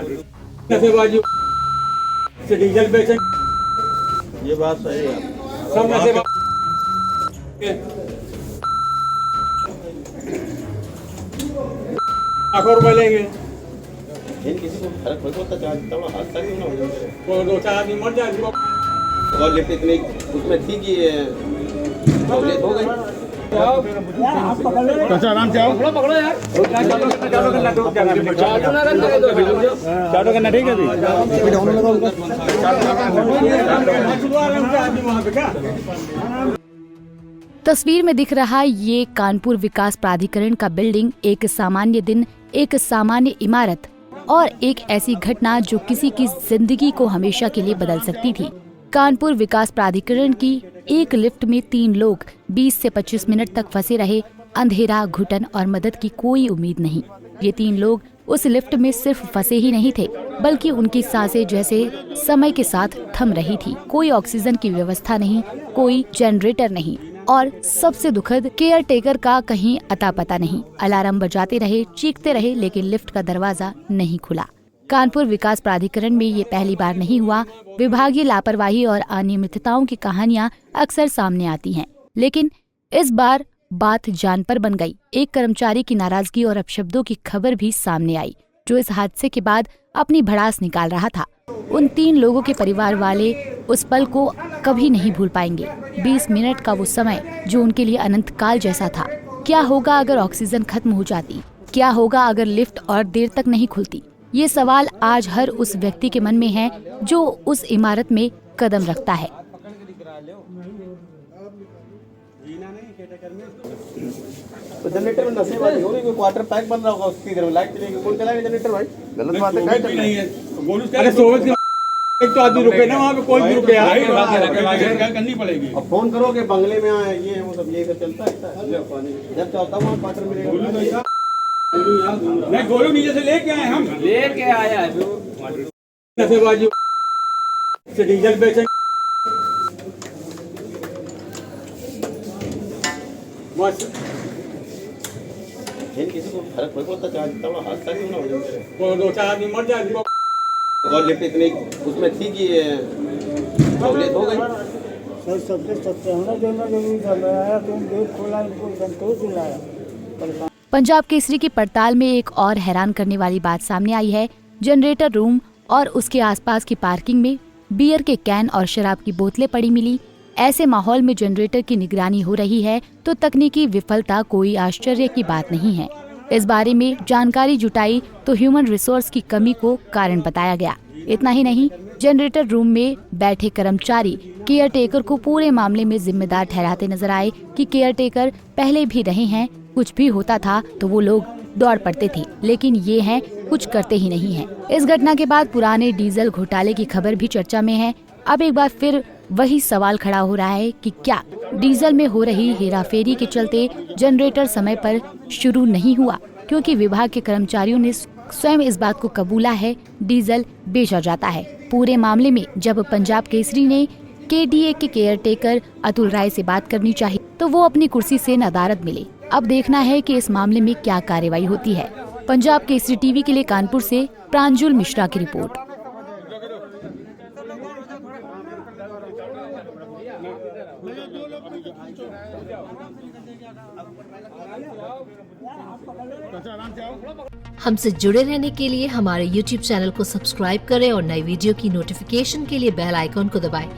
नशेबाजी से डीजल बेचें, ये बात सही है। सब नशेबाजी लाखों रुपए लेंगे, इन किसी को फर्क नहीं पड़ता, चार्ज तब हादसा क्यों ना हो जाए। तो 2-4 आदमी मर जाए। और लिफ्ट इतनी उसमें थी कि सहूलियत हो गई। चाचा आराम से आओ। पकड़ो यार, चारों करना ठीक है अभी। तस्वीर में दिख रहा ये कानपुर विकास प्राधिकरण का बिल्डिंग एक सामान्य दिन, एक सामान्य इमारत और एक ऐसी घटना जो किसी की जिंदगी को हमेशा के लिए बदल सकती थी। कानपुर विकास प्राधिकरण की एक लिफ्ट में 3 लोग 20 से 25 मिनट तक फंसे रहे। अंधेरा, घुटन और मदद की कोई उम्मीद नहीं। ये 3 लोग उस लिफ्ट में सिर्फ फंसे ही नहीं थे, बल्कि उनकी सांसें जैसे समय के साथ थम रही थी। कोई ऑक्सीजन की व्यवस्था नहीं, कोई जनरेटर नहीं और सबसे दुखद केयर टेकर का कहीं अता पता नहीं। अलार्म बजाते रहे, चीखते रहे, लेकिन लिफ्ट का दरवाजा नहीं खुला। कानपुर विकास प्राधिकरण में ये पहली बार नहीं हुआ। विभागीय लापरवाही और अनियमितताओं की कहानियां अक्सर सामने आती हैं, लेकिन इस बार बात जान पर बन गई। एक कर्मचारी की नाराजगी और अपशब्दों की खबर भी सामने आई, जो इस हादसे के बाद अपनी भड़ास निकाल रहा था। उन 3 लोगों के परिवार वाले उस पल को कभी नहीं भूल पाएंगे। 20 मिनट का वो समय जो उनके लिए अनंत काल जैसा था। क्या होगा अगर ऑक्सीजन खत्म हो जाती? क्या होगा अगर लिफ्ट और देर तक नहीं खुलती? ये सवाल आज हर उस व्यक्ति के मन में है जो उस इमारत में कदम रखता है। तो जनरेटर में नशेबाजी हो रही, कोई क्वार्टर पैक बन रहा होगा, उसकी इधर लाइट चलेगी, कौन चलाएगा जनरेटर भाई? गलत बात है। नहीं है, अरे सोच के एक तो आदमी रुके ना वहाँ पे, कोई भी रुके यार, करनी पड़ेगी। अब फोन करो कि बंगले में आए, ये वो सब ये चलता है। जब चाहता हूँ वहाँ क्वार्टर मिलेगा। नहीं, गोलू नीचे से लेके आए, हम लेके आया नशेबाजी से डीजल बेचें, बस इन किसी को फर्क नहीं पड़ता, चार्ज तब हादसा क्यों ना हो जाए। तो 2-4 आदमी मर जाए। और लिफ्ट इतनी उसमें थी कि सहूलियत हो गई। सर सबसे सत्य होना जरूरी था। मैं आया तो गेट खोला, इनको संतोष दिलाया। पंजाब केसरी की पड़ताल में एक और हैरान करने वाली बात सामने आई है। जनरेटर रूम और उसके आसपास की पार्किंग में बियर के कैन और शराब की बोतलें पड़ी मिली। ऐसे माहौल में जनरेटर की निगरानी हो रही है तो तकनीकी विफलता कोई आश्चर्य की बात नहीं है। इस बारे में जानकारी जुटाई तो ह्यूमन रिसोर्स की कमी को कारण बताया गया। इतना ही नहीं, जनरेटर रूम में बैठे कर्मचारी केयर टेकर को पूरे मामले में जिम्मेदार ठहराते नजर आए कि केयर टेकर पहले भी रहे हैं, कुछ भी होता था तो वो लोग दौड़ पड़ते थे, लेकिन ये हैं कुछ करते ही नहीं हैं। इस घटना के बाद पुराने डीजल घोटाले की खबर भी चर्चा में है। अब एक बार फिर वही सवाल खड़ा हो रहा है कि क्या डीजल में हो रही हेराफेरी के चलते जनरेटर समय पर शुरू नहीं हुआ, क्योंकि विभाग के कर्मचारियों ने स्वयं इस बात को कबूला है डीजल बेचा जाता है। पूरे मामले में जब पंजाब केसरी ने केडीए के केयर टेकर अतुल राय से बात करनी चाहिए तो वो अपनी कुर्सी से नदारद मिले। अब देखना है कि इस मामले में क्या कार्रवाई होती है। पंजाब केसरी टीवी के लिए कानपुर से प्रांजुल मिश्रा की रिपोर्ट। हमसे जुड़े रहने के लिए हमारे YouTube चैनल को सब्सक्राइब करें और नई वीडियो की नोटिफिकेशन के लिए बेल आइकॉन को दबाएं।